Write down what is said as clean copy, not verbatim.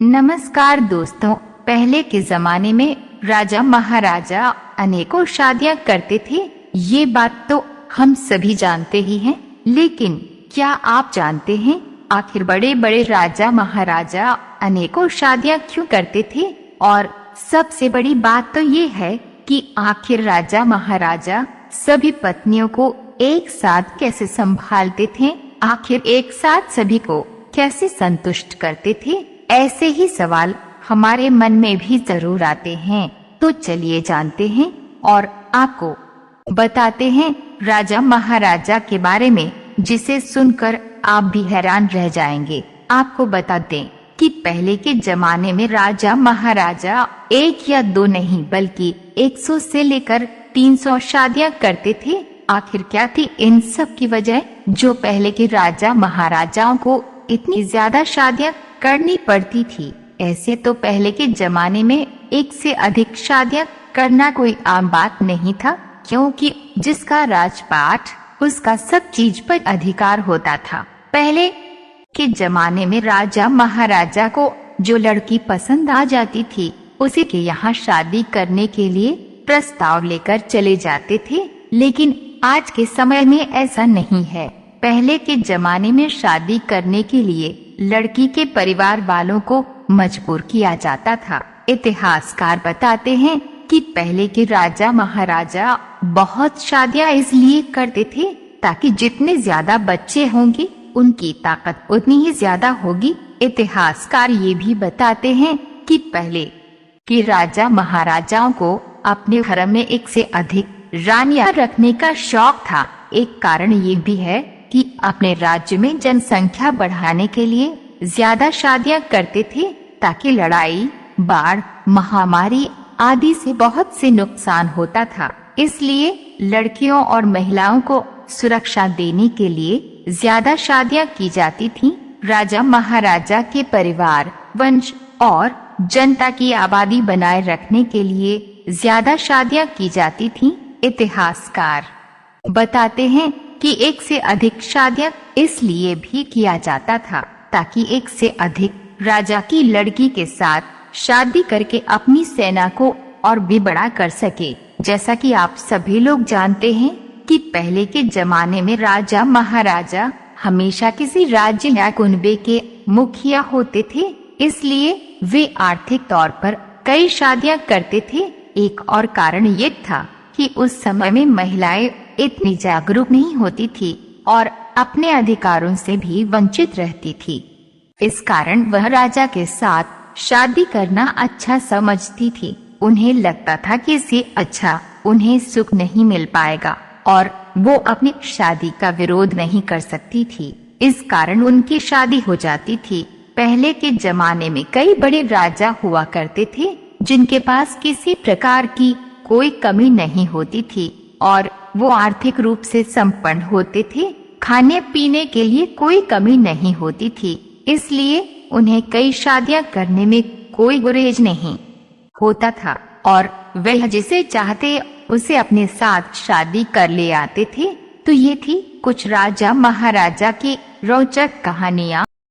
नमस्कार दोस्तों। पहले के जमाने में राजा महाराजा अनेकों शादियां करते थे। ये बात तो हम सभी जानते ही हैं, लेकिन क्या आप जानते हैं आखिर बड़े बड़े राजा महाराजा अनेकों शादियां क्यों करते थे? और सबसे बड़ी बात तो ये है कि आखिर राजा महाराजा सभी पत्नियों को एक साथ कैसे संभालते थे? आखिर एक साथ सभी को कैसे संतुष्ट करते थे? ऐसे ही सवाल हमारे मन में भी जरूर आते हैं। तो चलिए जानते हैं और आपको बताते हैं राजा महाराजा के बारे में, जिसे सुनकर आप भी हैरान रह जाएंगे। आपको बता दें कि पहले के जमाने में राजा महाराजा एक या दो नहीं बल्कि 100 से लेकर 300 शादियां करते थे। आखिर क्या थी इन सब की वजह, जो पहले के राजा महाराजाओं को इतनी ज्यादा शादियां करनी पड़ती थी? ऐसे तो पहले के जमाने में एक से अधिक शादियां करना कोई आम बात नहीं था, क्योंकि जिसका राजपाट उसका सब चीज पर अधिकार होता था। पहले के जमाने में राजा महाराजा को जो लड़की पसंद आ जाती थी उसी के यहाँ शादी करने के लिए प्रस्ताव लेकर चले जाते थे, लेकिन आज के समय में ऐसा नहीं है। पहले के जमाने में शादी करने के लिए लड़की के परिवार वालों को मजबूर किया जाता था। इतिहासकार बताते हैं कि पहले के राजा महाराजा बहुत शादियां इसलिए करते थे ताकि जितने ज्यादा बच्चे होंगे उनकी ताकत उतनी ही ज्यादा होगी। इतिहासकार ये भी बताते हैं कि पहले के राजा महाराजाओं को अपने घर में एक से अधिक रानियां रखने का शौक था। एक कारण ये भी है कि अपने राज्य में जनसंख्या बढ़ाने के लिए ज्यादा शादियां करते थे, ताकि लड़ाई, बाढ़, महामारी आदि से बहुत से नुकसान होता था। इसलिए लड़कियों और महिलाओं को सुरक्षा देने के लिए ज्यादा शादियां की जाती थीं। राजा महाराजा के परिवार, वंश और जनता की आबादी बनाए रखने के लिए ज्यादा शादियां की जाती थीं। इतिहासकार बताते हैं कि एक से अधिक शादियां इसलिए भी किया जाता था ताकि एक से अधिक राजा की लड़की के साथ शादी करके अपनी सेना को और भी बड़ा कर सके। जैसा कि आप सभी लोग जानते हैं कि पहले के जमाने में राजा महाराजा हमेशा किसी राज्य या कुनबे के मुखिया होते थे, इसलिए वे आर्थिक तौर पर कई शादियां करते थे। एक और कारण ये था कि उस समय में महिलाएं इतनी जागरूक नहीं होती थी और अपने अधिकारों से भी वंचित रहती थी। इस कारण वह राजा के साथ शादी करना अच्छा समझती थी। उन्हें लगता था कि इससे अच्छा उन्हें सुख नहीं मिल पाएगा और वो अपनी शादी का विरोध नहीं कर सकती थी। इस कारण उनकी शादी हो जाती थी। पहले के जमाने में कई बड़े राजा हुआ करते थे जिनके पास किसी प्रकार की कोई कमी नहीं होती थी और वो आर्थिक रूप से संपन्न होते थे। खाने पीने के लिए कोई कमी नहीं होती थी, इसलिए उन्हें कई शादियां करने में कोई गुरेज नहीं होता था और वह जिसे चाहते उसे अपने साथ शादी कर ले आते थे। तो ये थी कुछ राजा महाराजा की रोचक कहानियां।